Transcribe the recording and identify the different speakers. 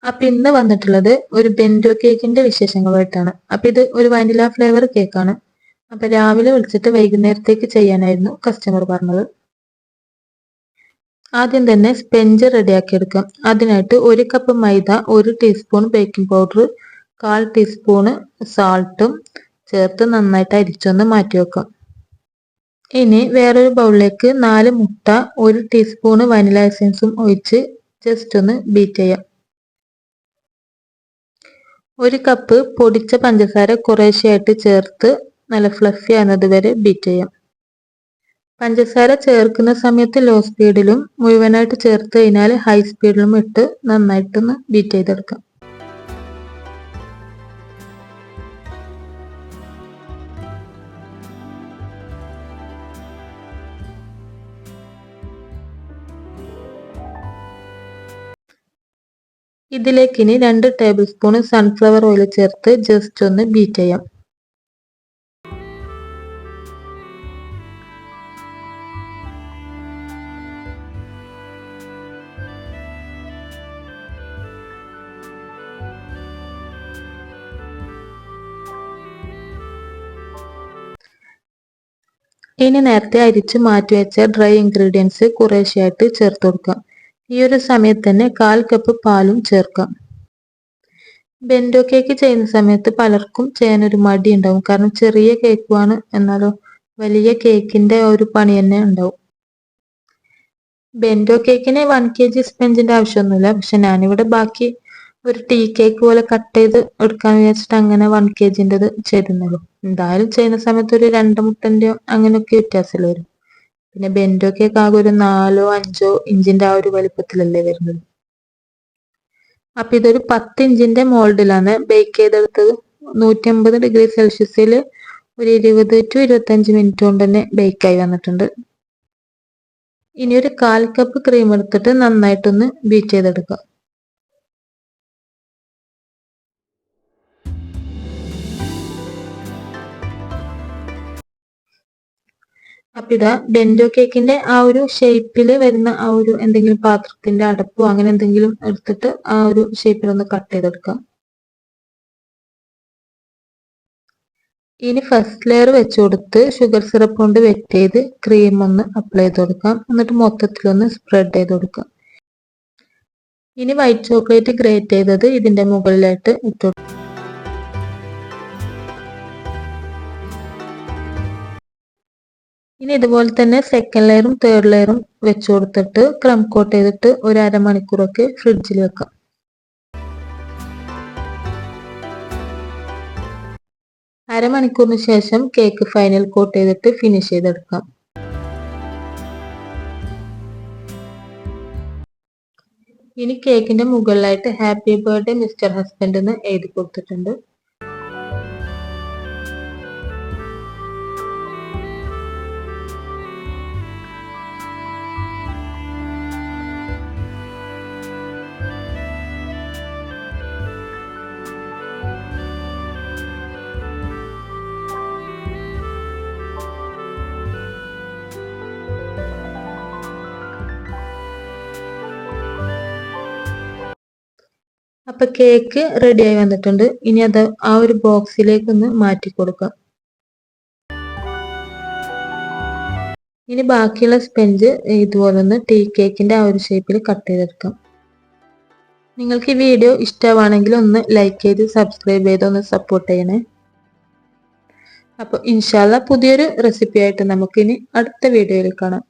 Speaker 1: അപ്പൊ ഇന്ന് വന്നിട്ടുള്ളത് ഒരു ബെന്റോ കേക്കിന്റെ വിശേഷങ്ങളുമായിട്ടാണ്. അപ്പൊ ഇത് ഒരു വാനില ഫ്ലേവർ കേക്കാണ്. അപ്പൊ രാവിലെ വിളിച്ചിട്ട് വൈകുന്നേരത്തേക്ക് ചെയ്യാനായിരുന്നു കസ്റ്റമർ പറഞ്ഞത്. ആദ്യം തന്നെ സ്പെഞ്ച് റെഡിയാക്കി എടുക്കാം. അതിനായിട്ട് 1 കപ്പ് മൈദ, 1 ടീസ്പൂൺ ബേക്കിംഗ് പൗഡർ, 1/4 ടീസ്പൂൺ സാൾട്ടും ചേർത്ത് നന്നായിട്ട് അരിച്ചൊന്ന് മാറ്റി വെക്കാം. ഇനി വേറൊരു ബൗളിലേക്ക് 4 മുട്ട, 1 ടീസ്പൂൺ വനില എസൻസും ഒഴിച്ച് ജസ്റ്റ് ഒന്ന് ബീറ്റ് ചെയ്യാം. 1 കപ്പ് പൊടിച്ച പഞ്ചസാര കുറേശ്ശെയായിട്ട് ചേർത്ത് നല്ല ഫ്ലഫി ആകുന്നത് വരെ ബീറ്റ് ചെയ്യാം. പഞ്ചസാര ചേർക്കുന്ന സമയത്ത് ലോ സ്പീഡിലും മുഴുവനായിട്ട് ചേർത്ത് കഴിഞ്ഞാൽ ഹൈ സ്പീഡിലും ഇട്ട് നന്നായിട്ടൊന്ന് ബീറ്റ് ചെയ്തെടുക്കാം. ഇതിലേക്ക് ഇനി 2 ടേബിൾ സ്പൂൺ സൺഫ്ലവർ ഓയിൽ ചേർത്ത് ജസ്റ്റ് ഒന്ന് ബീറ്റ് ചെയ്യാം. ഇനി നേരത്തെ അരിച്ച് മാറ്റിവെച്ച ഡ്രൈ ഇൻഗ്രീഡിയൻസ് കുറേശ്ശെയായിട്ട് ചേർത്ത് കൊടുക്കാം. ഈ ഒരു സമയത്ത് തന്നെ 1/4 കപ്പ് പാലും ചേർക്കാം. ബെന്റോ കേക്ക് ചെയ്യുന്ന സമയത്ത് പലർക്കും ചെയ്യാനൊരു മടി ഉണ്ടാവും. കാരണം ചെറിയ കേക്കുമാണ്, എന്നാലോ വലിയ കേക്കിന്റെ ഒരു പണി തന്നെ ഉണ്ടാവും. ബെന്റോ കേക്കിന് 1 kg സ്പെഞ്ചിന്റെ ആവശ്യമൊന്നുമില്ല. പക്ഷെ ഞാനിവിടെ ബാക്കി ഒരു ടീ കേക്ക് പോലെ കട്ട് ചെയ്ത് എടുക്കാൻ വിചാരിച്ചിട്ട് അങ്ങനെ 1 kgൻ്റെത് ചെയ്തെന്നുള്ളൂ. എന്തായാലും ചെയ്യുന്ന സമയത്ത് ഒരു 2 മുട്ടൻ്റെയോ അങ്ങനെയൊക്കെ വ്യത്യാസമല്ലേ വരും. പിന്നെ ബെന്റോ കേക്ക് ആകെ ഒരു 4-5 ഇഞ്ചിന്റെ ആ ഒരു വലിപ്പത്തിലല്ലേ വരുന്നത്. അപ്പൊ ഇതൊരു 10 ഇഞ്ചിന്റെ മോൾഡിലാണ് ബേക്ക് ചെയ്തെടുത്തത്. 150 ഡിഗ്രി സെൽഷ്യസിൽ ഒരു 20 to 25 മിനിറ്റ് കൊണ്ട് തന്നെ ബേക്കായി വന്നിട്ടുണ്ട്. ഇനി ഒരു 1/4 കപ്പ് ക്രീം എടുത്തിട്ട് നന്നായിട്ടൊന്ന് ബീറ്റ് ചെയ്തെടുക്കാം. അപ്പൊ ഇതാ ബെന്റോ കേക്കിന്റെ ആ ഒരു ഷേപ്പിൽ വരുന്ന ആ ഒരു എന്തെങ്കിലും പാത്രത്തിന്റെ അടപ്പോ അങ്ങനെ എന്തെങ്കിലും എടുത്തിട്ട് ആ ഒരു ഷേപ്പിൽ ഒന്ന് കട്ട് ചെയ്തെടുക്കാം. ഇനി ഫസ്റ്റ് ലെയർ വെച്ച് കൊടുത്ത് ഷുഗർ സിറപ്പ് കൊണ്ട് വെറ്റ് ചെയ്ത് ക്രീം ഒന്ന് അപ്ലൈ ചെയ്ത് കൊടുക്കാം. എന്നിട്ട് മൊത്തത്തിലൊന്ന് സ്പ്രെഡ് ചെയ്ത് കൊടുക്കാം. ഇനി വൈറ്റ് ചോക്ലേറ്റ് ഗ്രേറ്റ് ചെയ്തത് ഇതിന്റെ മുകളിലായിട്ട് ഇട്ടു. ഇനി ഇതുപോലെ തന്നെ സെക്കൻഡ് ലെയറും തേർഡ് ലെയറും വെച്ച് കൊടുത്തിട്ട് ക്രം കോട്ട് ചെയ്തിട്ട് ഒരു അരമണിക്കൂറൊക്കെ ഫ്രിഡ്ജിൽ വെക്കാം. അരമണിക്കൂറിന് ശേഷം കേക്ക് ഫൈനൽ കോട്ട് ചെയ്തിട്ട് ഫിനിഷ് ചെയ്തെടുക്കാം. ഇനി കേക്കിന്റെ മുകളിലായിട്ട് ഹാപ്പി ബർത്ത്ഡേ മിസ്റ്റർ ഹസ്ബൻഡ് എന്ന് എഴുതി കൊടുത്തിട്ടുണ്ട്. അപ്പൊ കേക്ക് റെഡി ആയി വന്നിട്ടുണ്ട്. ഇനി അത് ആ ഒരു ബോക്സിലേക്ക് ഒന്ന് മാറ്റി കൊടുക്കാം. ഇനി ബാക്കിയുള്ള സ്പെഞ്ച് ഇതുപോലെ ഒന്ന് ടീ കേക്കിന്റെ ആ ഒരു ഷേപ്പിൽ കട്ട് ചെയ്തെടുക്കാം. നിങ്ങൾക്ക് ഈ വീഡിയോ ഇഷ്ടമാണെങ്കിൽ ഒന്ന് ലൈക്ക് ചെയ്ത് സബ്സ്ക്രൈബ് ചെയ്ത് ഒന്ന് സപ്പോർട്ട് ചെയ്യണേ. അപ്പോൾ ഇൻഷാല്ല പുതിയൊരു റെസിപ്പി ആയിട്ട് നമുക്കിനി അടുത്ത വീഡിയോയിൽ കാണാം.